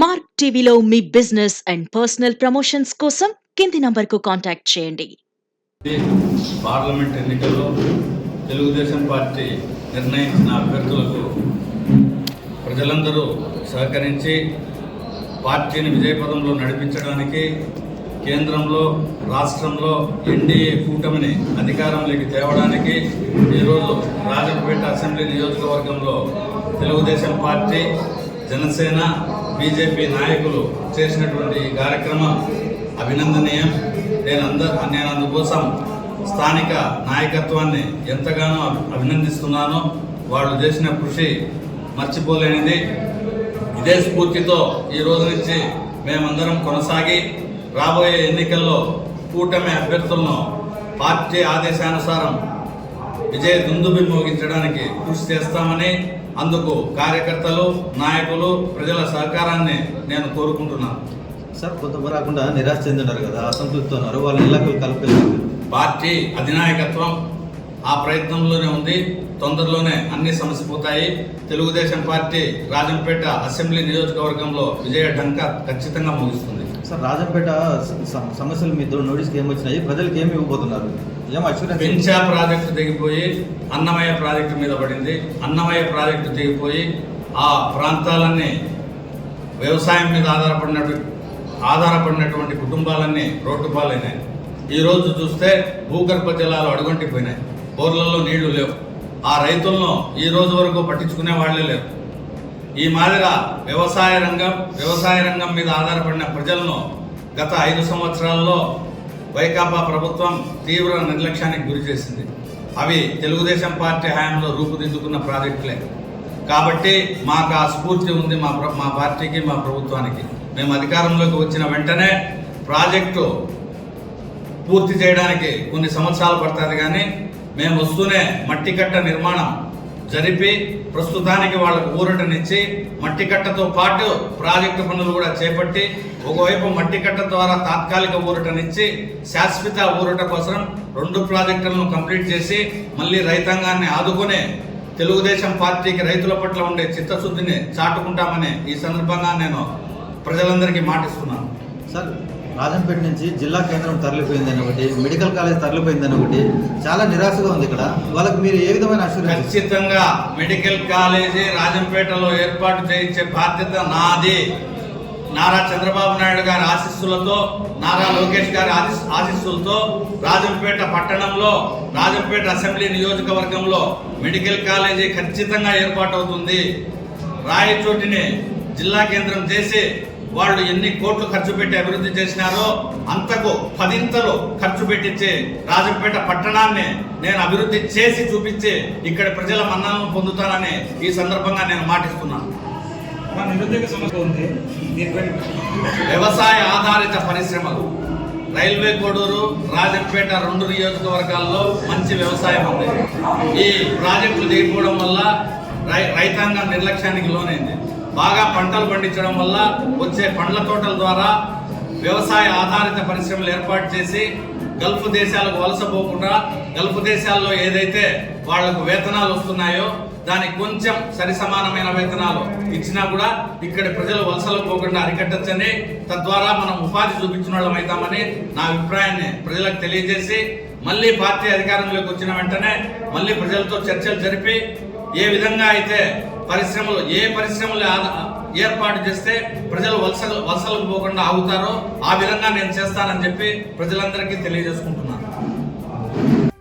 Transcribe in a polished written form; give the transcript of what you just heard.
Mark టీవీలో మీ business and personal promotions కోసం కింది నంబర్కు కాంటాక్ట్ చేయండి. పార్లమెంట్ ఎన్నికల్లో తెలుగుదేశం పార్టీ నిర్ణయించిన అభ్యర్థులకు ప్రజలందరూ సహకరించి పార్టీని విజయపథంలో నడిపించడానికి కేంద్రంలో రాష్ట్రంలో ఎన్డీఏ కూటమిని అధికారంలోకి తేవడానికి ఈరోజు రాజంపేట అసెంబ్లీ నియోజకవర్గంలో తెలుగుదేశం పార్టీ, జనసేన, బీజేపీ నాయకులు చేసినటువంటి ఈ కార్యక్రమం అభినందనీయం. నేను అందుకోసం స్థానిక నాయకత్వాన్ని ఎంతగానో అభినందిస్తున్నాను. వాళ్ళు చేసిన కృషి మర్చిపోలేనిది. ఇదే స్ఫూర్తితో ఈ రోజు నుంచి మేమందరం కొనసాగి రాబోయే ఎన్నికల్లో కూటమి అభ్యర్థులను పార్టీ ఆదేశానుసారం విజయ దుందుబి మోగించడానికి కృషి చేస్తామని, అందుకు కార్యకర్తలు, నాయకులు, ప్రజల సహకారాన్ని నేను కోరుకుంటున్నాను. సార్, కొంతమంది రాకుండా నిరాశ చెందినారు కదా, అసంతృప్తి ఉన్నారు, వాళ్ళ ఇళ్లకు కలుపుకెళ్ళారు. పార్టీ అధినాయకత్వం ఆ ప్రయత్నంలోనే ఉంది. తొందరలోనే అన్ని సమసిపోతాయి. తెలుగుదేశం పార్టీ రాజంపేట అసెంబ్లీ నియోజకవర్గంలో విజయ ఢంకా ఖచ్చితంగా ముగిస్తుంది. సార్, రాజంపేట సమస్యలు మీ నోటీస్కి ఏమొచ్చినాయి, ప్రజలకు ఏమి ఇవ్వబోతున్నారు? పెంచా ప్రాజెక్టు తెగిపోయి అన్నమయ్య ప్రాజెక్టు మీద పడింది. అన్నమయ్య ప్రాజెక్టు తెగిపోయి ఆ ప్రాంతాలన్నీ వ్యవసాయం మీద ఆధారపడినటువంటి కుటుంబాలన్నీ రోడ్డు పాలైనాయి. ఈరోజు చూస్తే భూగర్భ జలాలు అడుగంటిపోయినాయి. బోర్లలో నీళ్లు లేవు. ఆ రైతులను ఈ రోజు వరకు పట్టించుకునే వాళ్లే లేరు. ఈ మాదిరిగా వ్యవసాయ రంగం మీద ఆధారపడిన ప్రజలను గత 5 సంవత్సరాల్లో వైకాపా ప్రభుత్వం తీవ్ర నిర్లక్ష్యానికి గురి చేసింది. అవి తెలుగుదేశం పార్టీ హయాంలో రూపుదిద్దుకున్న ప్రాజెక్టులే. కాబట్టి మాకు ఆ స్ఫూర్తి ఉంది. మా పార్టీకి, మా ప్రభుత్వానికి. మేము అధికారంలోకి వచ్చిన వెంటనే ప్రాజెక్టు పూర్తి చేయడానికి కొన్ని సంవత్సరాలు పడుతుంది, కానీ మేము వస్తూనే మట్టికట్ట నిర్మాణం జరిపి ప్రస్తుతానికి వాళ్ళకు ఊరటనిచ్చి మట్టికట్టతో పాటు ప్రాజెక్టు పనులు కూడా చేపట్టి ఒకవైపు మట్టికట్ట ద్వారా తాత్కాలిక ఊరటనిచ్చి శాశ్వత ఊరట కోసం 2 ప్రాజెక్టులను కంప్లీట్ చేసి మళ్ళీ రైతాంగాన్ని ఆదుకునే తెలుగుదేశం పార్టీకి రైతుల పట్ల ఉండే చిత్తశుద్ధిని చాటుకుంటామని ఈ సందర్భంగా నేను ప్రజలందరికీ మాటిస్తున్నాను. సార్, రాజంపేట నుంచి జిల్లా కేంద్రం తరలిపోయిందని ఒకటి, మెడికల్ కాలేజ్ తరలిపోయిందని ఒకటి, చాలా నిరాశగా ఉంది. ఇక్కడ వాళ్ళకి మీరు ఏ విధమైన అష్యూరెన్స్? ఖచ్చితంగా మెడికల్ కాలేజీ రాజంపేటలో ఏర్పాటు చేయించే బాధ్యత నాది. నారా చంద్రబాబు నాయుడు గారి ఆశీస్సులతో, నారా లోకేష్ గారి ఆశీస్సులతో రాజంపేట పట్టణంలో, రాజంపేట అసెంబ్లీ నియోజకవర్గంలో మెడికల్ కాలేజీ ఖచ్చితంగా ఏర్పాటు అవుతుంది. రాయచోటిని జిల్లా కేంద్రం చేసి వాళ్ళు ఎన్ని కోట్లు ఖర్చు పెట్టి అభివృద్ధి చేసినారో అంతకు 10 ఖర్చు పెట్టించి రాజంపేట పట్టణాన్ని నేను అభివృద్ధి చేసి చూపించి ఇక్కడ ప్రజల మన్ననను పొందుతానని ఈ సందర్భంగా నేను మాటిస్తున్నాను. వ్యవసాయ ఆధారిత పరిశ్రమలు, రైల్వే కోడూరు, రాజంపేట 2 నియోజకవర్గాల్లో మంచి వ్యవసాయం ఉంది. ఈ ప్రాజెక్టులు దిగిపోవడం వల్ల రైతాంగం నిర్లక్ష్యానికి లోనైంది. బాగా పంటలు పండించడం వల్ల వచ్చే పండ్ల తోటల ద్వారా వ్యవసాయ ఆధారిత పరిశ్రమలు ఏర్పాటు చేసి గల్ఫ్ దేశాలకు వలసపోకుండా, గల్ఫ్ దేశాల్లో ఏదైతే వాళ్లకు వేతనాలు వస్తున్నాయో దానికి కొంచెం సరిసమానమైన వేతనాలు ఇచ్చినా కూడా ఇక్కడ ప్రజలు వలసలు పోకుండా అరికట్టచ్చని, తద్వారా మనం ఉపాధి చూపించిన వాళ్ళం అవుతామని నా అభిప్రాయాన్ని ప్రజలకు తెలియజేసి, మళ్ళీ పార్టీ అధికారంలోకి వచ్చిన వెంటనే మళ్ళీ ప్రజలతో చర్చలు జరిపి ఏ విధంగా అయితే ఏ పరిశ్రమలు ఏర్పాటు చేస్తే ప్రజలు వలసలకు పోకుండా ఆగుతారో ఆ విధంగా నేను చేస్తానని చెప్పి ప్రజలందరికీ తెలియజేసుకుంటున్నాను.